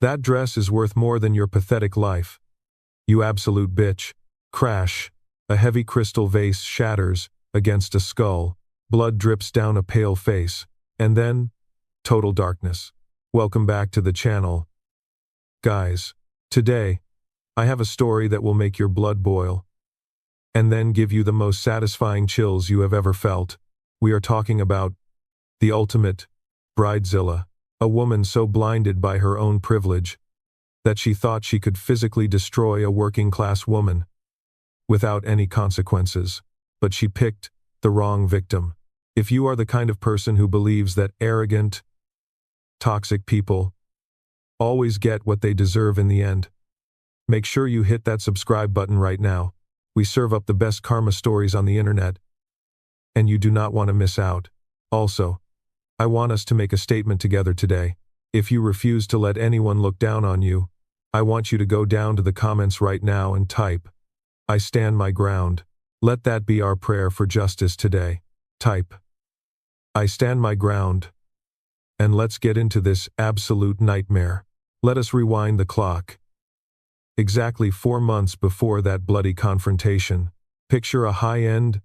That dress is worth more than your pathetic life. You absolute bitch. Crash. A heavy crystal vase shatters against a skull. Blood drips down a pale face. And then, total darkness. Welcome back to the channel. Guys, today, I have a story that will make your blood boil. And then give you the most satisfying chills you have ever felt. We are talking about the ultimate Bridezilla, a woman so blinded by her own privilege that she thought she could physically destroy a working-class woman without any consequences, but she picked the wrong victim. If you are the kind of person who believes that arrogant, toxic people always get what they deserve in the end, make sure you hit that subscribe button right now. We serve up the best karma stories on the internet, and you do not want to miss out. Also, I want us to make a statement together today. If you refuse to let anyone look down on you, I want you to go down to the comments right now and type, "I stand my ground." Let that be our prayer for justice today. Type, "I stand my ground." And let's get into this absolute nightmare. Let us rewind the clock. Exactly 4 months before that bloody confrontation, picture a high-end,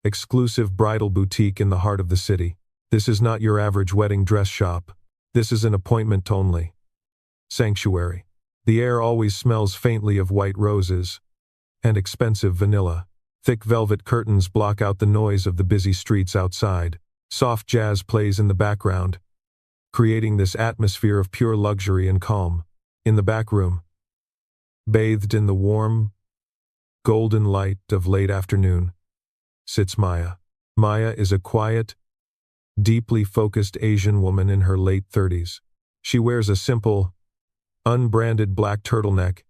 exclusive bridal boutique in the heart of the city. This is not your average wedding dress shop. This is an appointment-only sanctuary. The air always smells faintly of white roses and expensive vanilla. Thick velvet curtains block out the noise of the busy streets outside. Soft jazz plays in the background, creating this atmosphere of pure luxury and calm. In the back room, bathed in the warm, golden light of late afternoon, sits Maya. Maya is a quiet, deeply focused Asian woman in her late 30s. She wears a simple, unbranded black turtleneck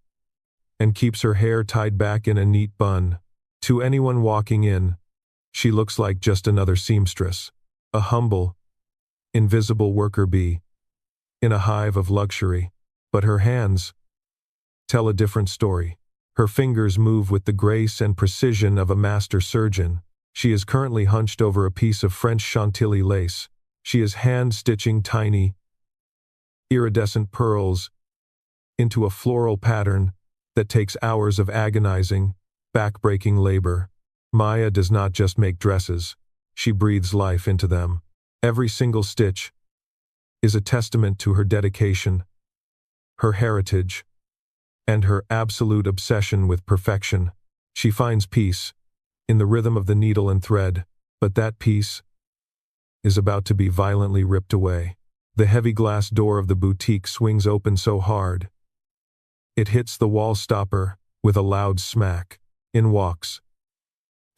and keeps her hair tied back in a neat bun. To anyone walking in, she looks like just another seamstress, a humble, invisible worker bee in a hive of luxury. But her hands tell a different story. Her fingers move with the grace and precision of a master surgeon. She is currently hunched over a piece of French Chantilly lace. She is hand-stitching tiny, iridescent pearls into a floral pattern that takes hours of agonizing, back-breaking labor. Maya does not just make dresses, she breathes life into them. Every single stitch is a testament to her dedication, her heritage, and her absolute obsession with perfection. She finds peace in the rhythm of the needle and thread, but that peace is about to be violently ripped away. The heavy glass door of the boutique swings open so hard, it hits the wall stopper with a loud smack. In walks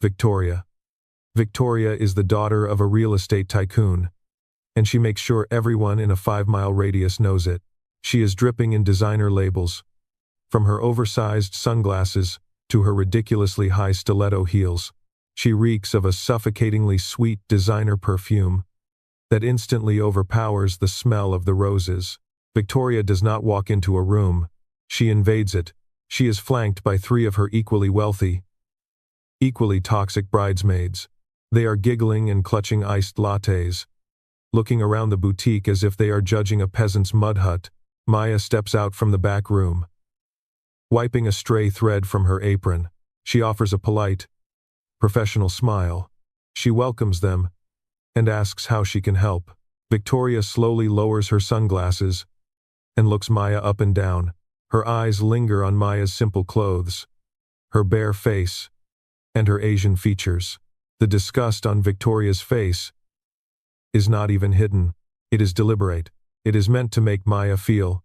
Victoria. Victoria is the daughter of a real estate tycoon, and she makes sure everyone in a 5-mile radius knows it. She is dripping in designer labels, from her oversized sunglasses to her ridiculously high stiletto heels. She reeks of a suffocatingly sweet designer perfume that instantly overpowers the smell of the roses. Victoria does not walk into a room, she invades it. She is flanked by 3 of her equally wealthy, equally toxic bridesmaids. They are giggling and clutching iced lattes, looking around the boutique as if they are judging a peasant's mud hut. Maya steps out from the back room, wiping a stray thread from her apron. She offers a polite, professional smile. She welcomes them and asks how she can help. Victoria slowly lowers her sunglasses and looks Maya up and down. Her eyes linger on Maya's simple clothes, her bare face, and her Asian features. The disgust on Victoria's face is not even hidden. It is deliberate. It is meant to make Maya feel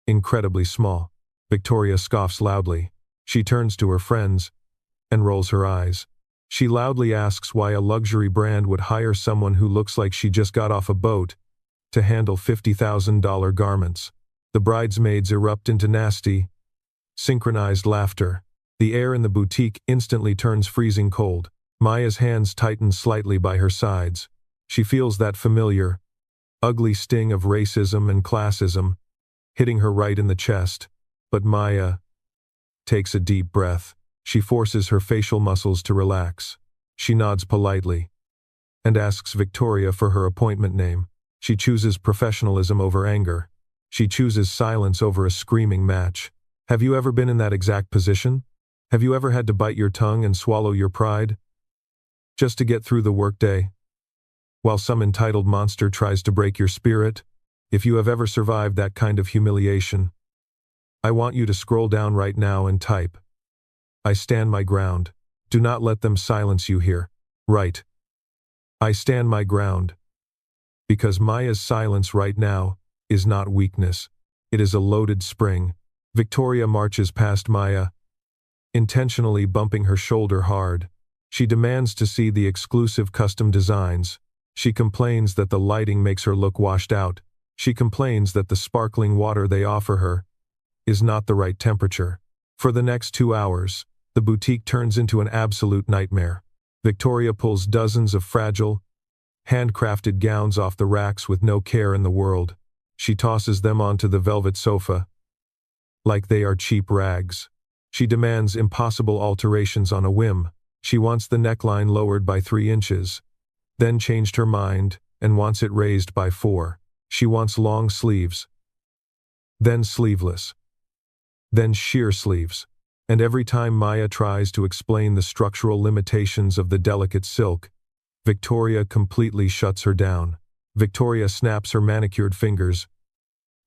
incredibly small. Victoria scoffs loudly. She turns to her friends and rolls her eyes. She loudly asks why a luxury brand would hire someone who looks like she just got off a boat to handle $50,000 garments. The bridesmaids erupt into nasty, synchronized laughter. The air in the boutique instantly turns freezing cold. Maya's hands tighten slightly by her sides. She feels that familiar, ugly sting of racism and classism hitting her right in the chest. But Maya takes a deep breath. She forces her facial muscles to relax. She nods politely and asks Victoria for her appointment name. She chooses professionalism over anger. She chooses silence over a screaming match. Have you ever been in that exact position? Have you ever had to bite your tongue and swallow your pride? Just to get through the workday? While some entitled monster tries to break your spirit? If you have ever survived that kind of humiliation, I want you to scroll down right now and type, I stand my ground. Do not let them silence you here. Right. I stand my ground. Because Maya's silence right now is not weakness. It is a loaded spring. Victoria marches past Maya, intentionally bumping her shoulder hard. She demands to see the exclusive custom designs. She complains that the lighting makes her look washed out. She complains that the sparkling water they offer her is not the right temperature. For the next 2 hours, the boutique turns into an absolute nightmare. Victoria pulls dozens of fragile, handcrafted gowns off the racks with no care in the world. She tosses them onto the velvet sofa like they are cheap rags. She demands impossible alterations on a whim. She wants the neckline lowered by 3 inches, then changed her mind and wants it raised by 4. She wants long sleeves, then sleeveless, then sheer sleeves. And every time Maya tries to explain the structural limitations of the delicate silk, Victoria completely shuts her down. Victoria snaps her manicured fingers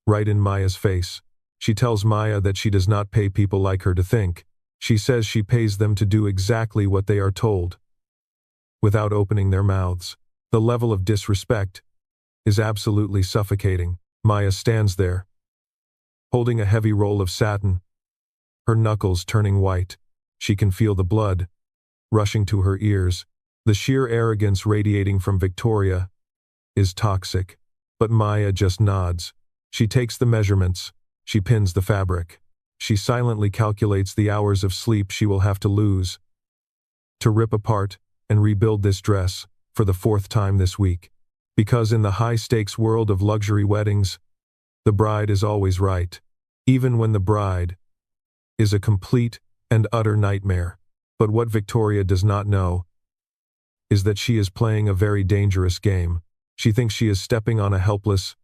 right in Maya's face. She tells Maya that she does not pay people like her to think. She says she pays them to do exactly what they are told, without opening their mouths. The level of disrespect is absolutely suffocating. Maya stands there, holding a heavy roll of satin, her knuckles turning white. She can feel the blood rushing to her ears. The sheer arrogance radiating from Victoria is toxic. But Maya just nods. She takes the measurements. She pins the fabric. She silently calculates the hours of sleep she will have to lose to rip apart and rebuild this dress for the 4th time this week. Because in the high-stakes world of luxury weddings, the bride is always right, even when the bride is a complete and utter nightmare. But what Victoria does not know is that she is playing a very dangerous game. She thinks she is stepping on a helpless,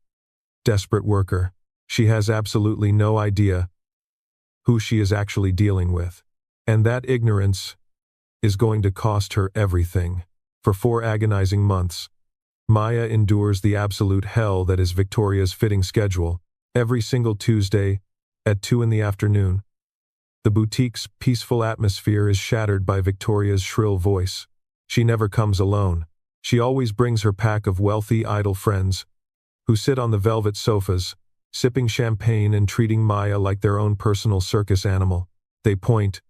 desperate worker. She has absolutely no idea who she is actually dealing with. And that ignorance is going to cost her everything. For 4 agonizing months, Maya endures the absolute hell that is Victoria's fitting schedule. Every single Tuesday at 2 in the afternoon, the boutique's peaceful atmosphere is shattered by Victoria's shrill voice. She never comes alone. She always brings her pack of wealthy, idle friends who sit on the velvet sofas, sipping champagne and treating Maya like their own personal circus animal. They point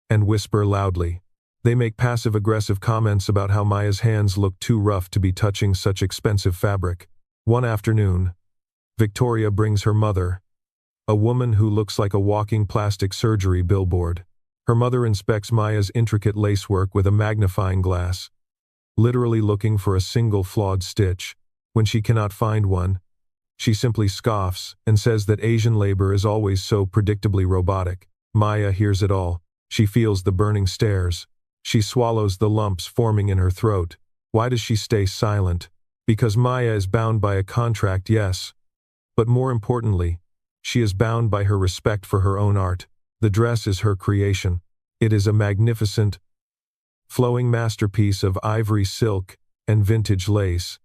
and whisper loudly. They make passive-aggressive comments about how Maya's hands look too rough to be touching such expensive fabric. One afternoon, Victoria brings her mother, a woman who looks like a walking plastic surgery billboard. Her mother inspects Maya's intricate lacework with a magnifying glass, literally looking for a single flawed stitch. When she cannot find one, she simply scoffs and says that Asian labor is always so predictably robotic. Maya hears it all. She feels the burning stares. She swallows the lumps forming in her throat. Why does she stay silent? Because Maya is bound by a contract, yes. But more importantly, she is bound by her respect for her own art. The dress is her creation. It is a magnificent, flowing masterpiece of ivory silk and vintage lace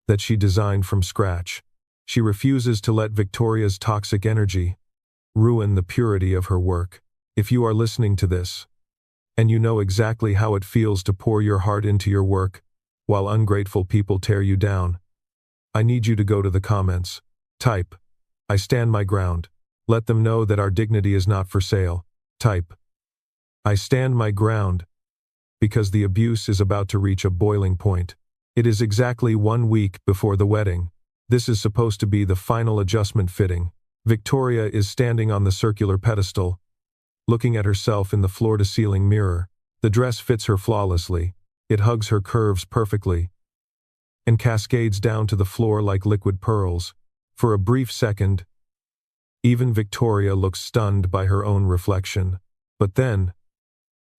that she designed from scratch. She refuses to let Victoria's toxic energy ruin the purity of her work. If you are listening to this, and you know exactly how it feels to pour your heart into your work, while ungrateful people tear you down, I need you to go to the comments. Type, I stand my ground. Let them know that our dignity is not for sale. Type, I stand my ground, because the abuse is about to reach a boiling point. It is exactly 1 week before the wedding. This is supposed to be the final adjustment fitting. Victoria is standing on the circular pedestal, looking at herself in the floor-to-ceiling mirror. The dress fits her flawlessly. It hugs her curves perfectly and cascades down to the floor like liquid pearls. For a brief second, even Victoria looks stunned by her own reflection. But then,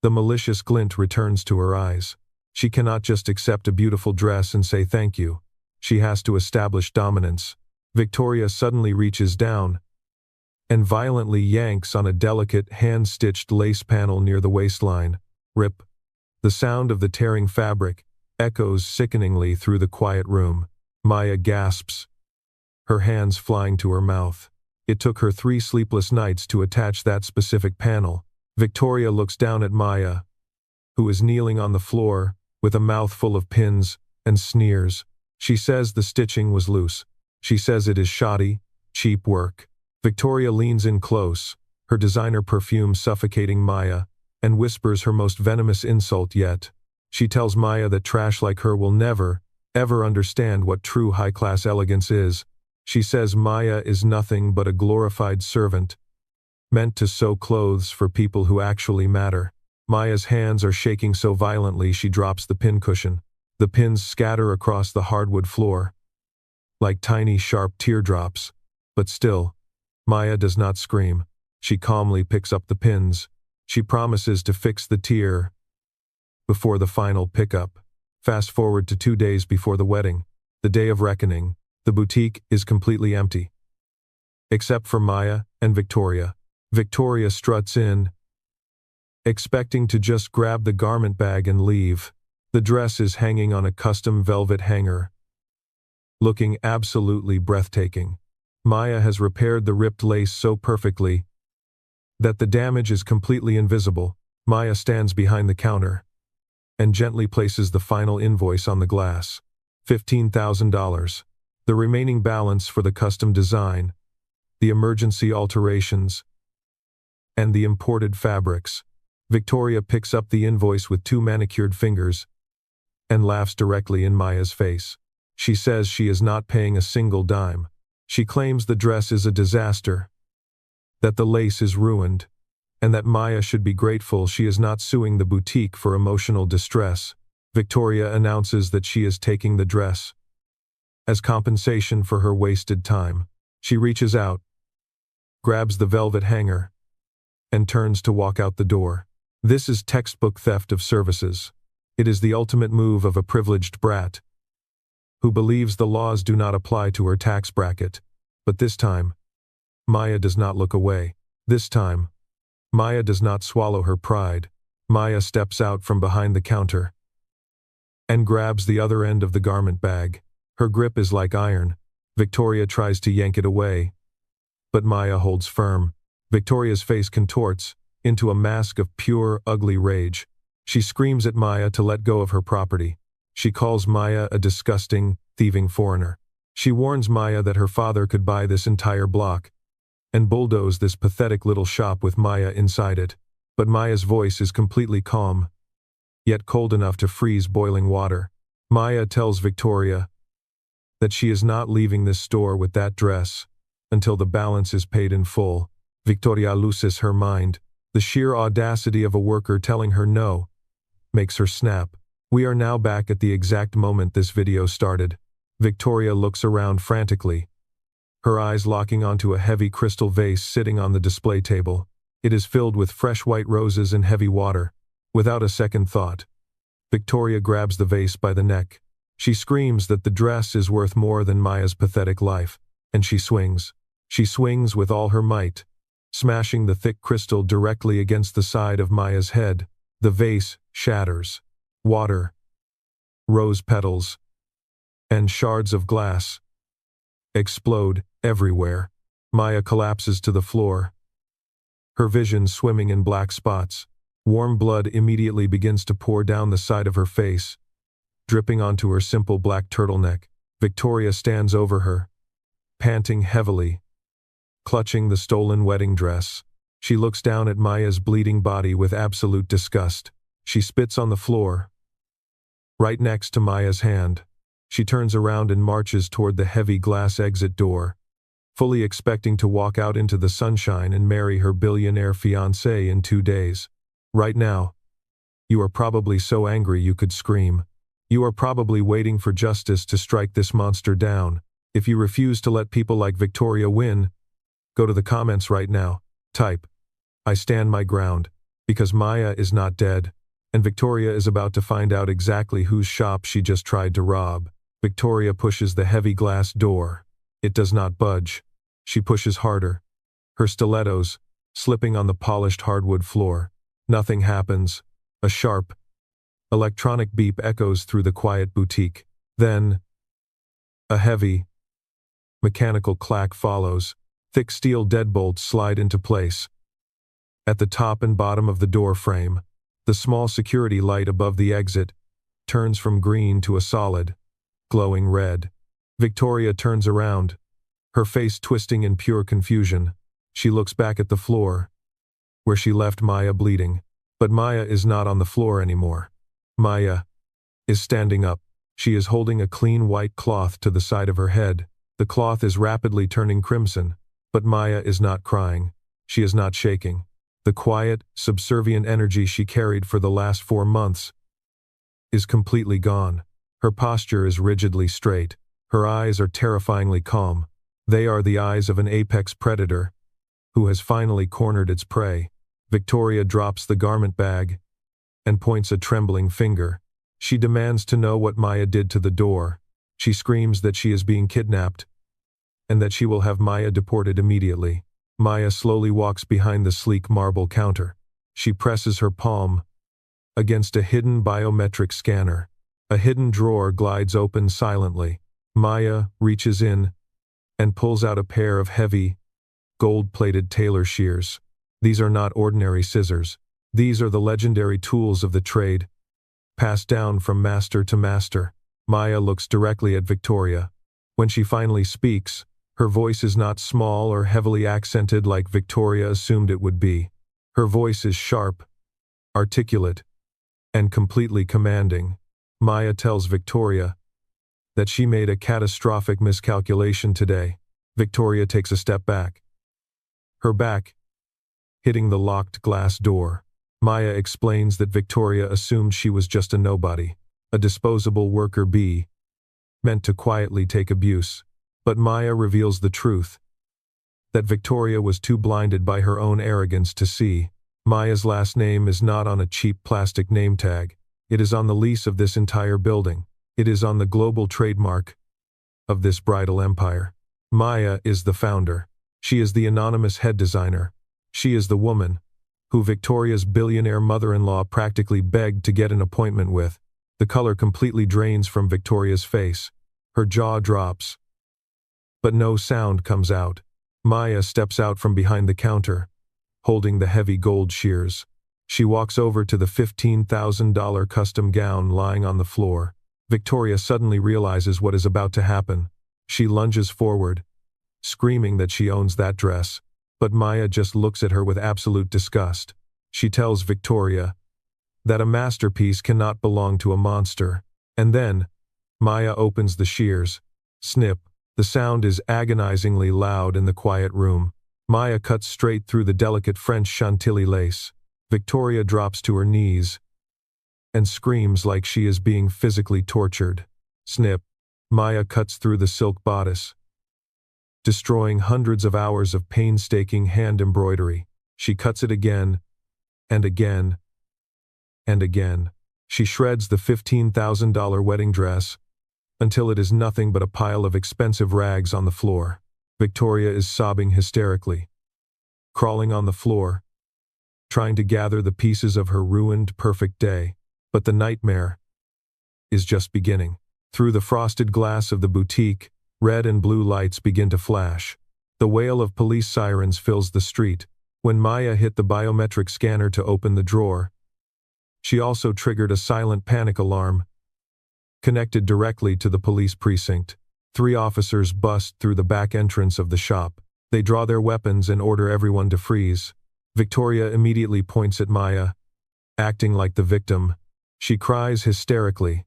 the malicious glint returns to her eyes. She cannot just accept a beautiful dress and say thank you. She has to establish dominance. Victoria suddenly reaches down and violently yanks on a delicate, hand-stitched lace panel near the waistline. Rip. The sound of the tearing fabric echoes sickeningly through the quiet room. Maya gasps, her hands flying to her mouth. It took her 3 sleepless nights to attach that specific panel. Victoria looks down at Maya, who is kneeling on the floor with a mouth full of pins, and sneers. She says the stitching was loose. She says it is shoddy, cheap work. Victoria leans in close, her designer perfume suffocating Maya, and whispers her most venomous insult yet. She tells Maya that trash like her will never, ever understand what true high-class elegance is. She says Maya is nothing but a glorified servant, meant to sew clothes for people who actually matter. Maya's hands are shaking so violently she drops the pincushion. The pins scatter across the hardwood floor, like tiny sharp teardrops. But still, Maya does not scream. She calmly picks up the pins. She promises to fix the tear before the final pickup. Fast forward to 2 days before the wedding, the day of reckoning. The boutique is completely empty, except for Maya and Victoria. Victoria struts in, expecting to just grab the garment bag and leave. The dress is hanging on a custom velvet hanger, looking absolutely breathtaking. Maya has repaired the ripped lace so perfectly that the damage is completely invisible. Maya stands behind the counter and gently places the final invoice on the glass. $15,000. The remaining balance for the custom design, the emergency alterations, and the imported fabrics. Victoria picks up the invoice with 2 manicured fingers and laughs directly in Maya's face. She says she is not paying a single dime. She claims the dress is a disaster, that the lace is ruined, and that Maya should be grateful she is not suing the boutique for emotional distress. Victoria announces that she is taking the dress as compensation for her wasted time. She reaches out, grabs the velvet hanger, and turns to walk out the door. This is textbook theft of services. It is the ultimate move of a privileged brat who believes the laws do not apply to her tax bracket. But this time, Maya does not look away. This time, Maya does not swallow her pride. Maya steps out from behind the counter and grabs the other end of the garment bag. Her grip is like iron. Victoria tries to yank it away, but Maya holds firm. Victoria's face contorts into a mask of pure, ugly rage. She screams at Maya to let go of her property. She calls Maya a disgusting, thieving foreigner. She warns Maya that her father could buy this entire block and bulldoze this pathetic little shop with Maya inside it. But Maya's voice is completely calm, yet cold enough to freeze boiling water. Maya tells Victoria that she is not leaving this store with that dress until the balance is paid in full. Victoria loses her mind. The sheer audacity of a worker telling her no makes her snap. We are now back at the exact moment this video started. Victoria looks around frantically, her eyes locking onto a heavy crystal vase sitting on the display table. It is filled with fresh white roses and heavy water. Without a second thought, Victoria grabs the vase by the neck. She screams that the dress is worth more than Maya's pathetic life, and she swings. She swings with all her might, smashing the thick crystal directly against the side of Maya's head. The vase shatters. Water, rose petals, and shards of glass explode everywhere. Maya collapses to the floor, her vision swimming in black spots. Warm blood immediately begins to pour down the side of her face, dripping onto her simple black turtleneck. Victoria stands over her, panting heavily, clutching the stolen wedding dress. She looks down at Maya's bleeding body with absolute disgust. She spits on the floor, right next to Maya's hand. She turns around and marches toward the heavy glass exit door, fully expecting to walk out into the sunshine and marry her billionaire fiancé in 2 days. Right now, you are probably so angry you could scream. You are probably waiting for justice to strike this monster down. If you refuse to let people like Victoria win, go to the comments right now. Type, "I stand my ground," because Maya is not dead, and Victoria is about to find out exactly whose shop she just tried to rob. Victoria pushes the heavy glass door It does not budge. She pushes harder. Her stilettos, slipping on the polished hardwood floor. Nothing happens. A sharp, electronic beep echoes through the quiet boutique. Then, a heavy, mechanical clack follows. Thick steel deadbolts slide into place. At the top and bottom of the door frame, the small security light above the exit turns from green to a solid, glowing red. Victoria turns around, her face twisting in pure confusion. She looks back at the floor, where she left Maya bleeding. But Maya is not on the floor anymore. Maya is standing up. She is holding a clean white cloth to the side of her head. The cloth is rapidly turning crimson, but Maya is not crying. She is not shaking. The quiet, subservient energy she carried for the last 4 months is completely gone. Her posture is rigidly straight. Her eyes are terrifyingly calm. They are the eyes of an apex predator who has finally cornered its prey. Victoria drops the garment bag and points a trembling finger. She demands to know what Maya did to the door. She screams that she is being kidnapped and that she will have Maya deported immediately. Maya slowly walks behind the sleek marble counter. She presses her palm against a hidden biometric scanner. A hidden drawer glides open silently. Maya reaches in and pulls out a pair of heavy, gold-plated tailor shears. These are not ordinary scissors. These are the legendary tools of the trade, passed down from master to master. Maya looks directly at Victoria. When she finally speaks, her voice is not small or heavily accented like Victoria assumed it would be. Her voice is sharp, articulate, and completely commanding. Maya tells Victoria that she made a catastrophic miscalculation today. Victoria takes a step back, her back hitting the locked glass door. Maya explains that Victoria assumed she was just a nobody, a disposable worker bee, meant to quietly take abuse. But Maya reveals the truth, that Victoria was too blinded by her own arrogance to see. Maya's last name is not on a cheap plastic name tag. It is on the lease of this entire building. It is on the global trademark of this bridal empire. Maya is the founder. She is the anonymous head designer. She is the woman who Victoria's billionaire mother-in-law practically begged to get an appointment with. The color completely drains from Victoria's face. Her jaw drops, but no sound comes out. Maya steps out from behind the counter, holding the heavy gold shears. She walks over to the $15,000 custom gown lying on the floor. Victoria suddenly realizes what is about to happen. She lunges forward, screaming that she owns that dress. But Maya just looks at her with absolute disgust. She tells Victoria that a masterpiece cannot belong to a monster. And then, Maya opens the shears. Snip. The sound is agonizingly loud in the quiet room. Maya cuts straight through the delicate French Chantilly lace. Victoria drops to her knees and screams like she is being physically tortured. Snip. Maya cuts through the silk bodice, destroying hundreds of hours of painstaking hand embroidery. She cuts it again, and again, and again. She shreds the $15,000 wedding dress until it is nothing but a pile of expensive rags on the floor. Victoria is sobbing hysterically, crawling on the floor, trying to gather the pieces of her ruined, perfect day. But the nightmare is just beginning. Through the frosted glass of the boutique, red and blue lights begin to flash. The wail of police sirens fills the street. When Maya hit the biometric scanner to open the drawer, she also triggered a silent panic alarm, connected directly to the police precinct. 3 officers bust through the back entrance of the shop. They draw their weapons and order everyone to freeze. Victoria immediately points at Maya, acting like the victim. She cries hysterically,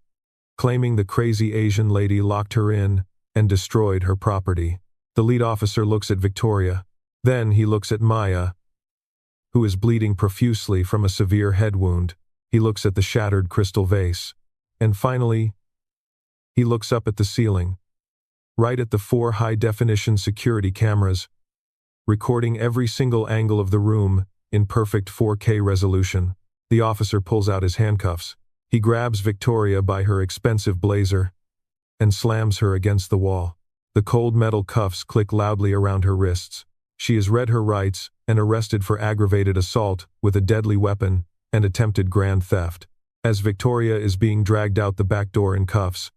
claiming the crazy Asian lady locked her in and destroyed her property. The lead officer looks at Victoria. Then he looks at Maya, who is bleeding profusely from a severe head wound. He looks at the shattered crystal vase. And finally, he looks up at the ceiling, right at the 4 high-definition security cameras, recording every single angle of the room in perfect 4K resolution. The officer pulls out his handcuffs. He grabs Victoria by her expensive blazer and slams her against the wall. The cold metal cuffs click loudly around her wrists. She has read her rights and arrested for aggravated assault with a deadly weapon and attempted grand theft. As Victoria is being dragged out the back door in cuffs,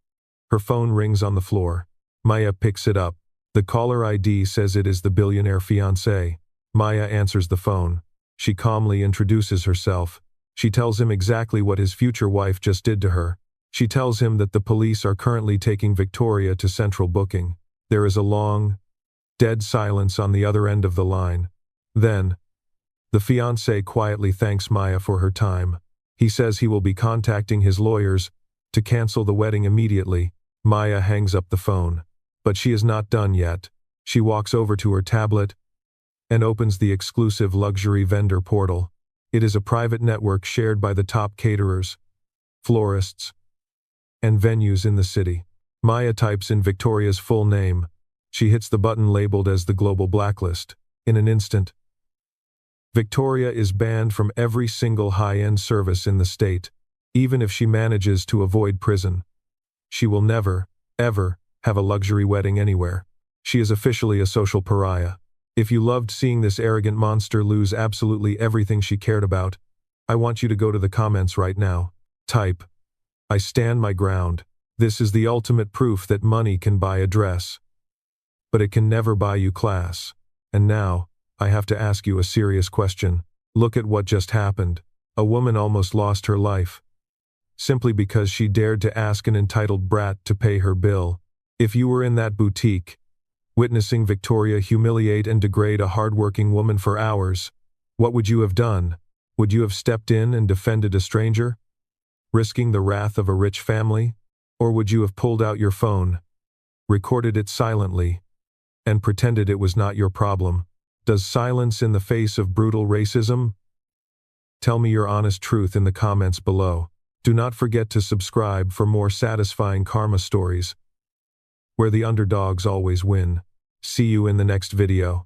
her phone rings on the floor. Maya picks it up. The caller ID says it is the billionaire fiancé. Maya answers the phone. She calmly introduces herself. She tells him exactly what his future wife just did to her. She tells him that the police are currently taking Victoria to central booking. There is a long, dead silence on the other end of the line. Then, the fiancé quietly thanks Maya for her time. He says he will be contacting his lawyers to cancel the wedding immediately. Maya hangs up the phone. But she is not done yet. She walks over to her tablet and opens the exclusive luxury vendor portal. It is a private network shared by the top caterers, florists, and venues in the city. Maya types in Victoria's full name. She hits the button labeled as the global blacklist. In an instant, Victoria is banned from every single high-end service in the state. Even if she manages to avoid prison, she will never, ever, have a luxury wedding anywhere. She is officially a social pariah. If you loved seeing this arrogant monster lose absolutely everything she cared about, I want you to go to the comments right now. Type, "I stand my ground." This is the ultimate proof that money can buy a dress, but it can never buy you class. And now, I have to ask you a serious question. Look at what just happened. A woman almost lost her life, simply because she dared to ask an entitled brat to pay her bill. If you were in that boutique, witnessing Victoria humiliate and degrade a hardworking woman for hours, what would you have done? Would you have stepped in and defended a stranger, risking the wrath of a rich family? Or would you have pulled out your phone, recorded it silently, and pretended it was not your problem? Does silence in the face of brutal racism? Tell me your honest truth in the comments below. Do not forget to subscribe for more satisfying karma stories, where the underdogs always win. See you in the next video.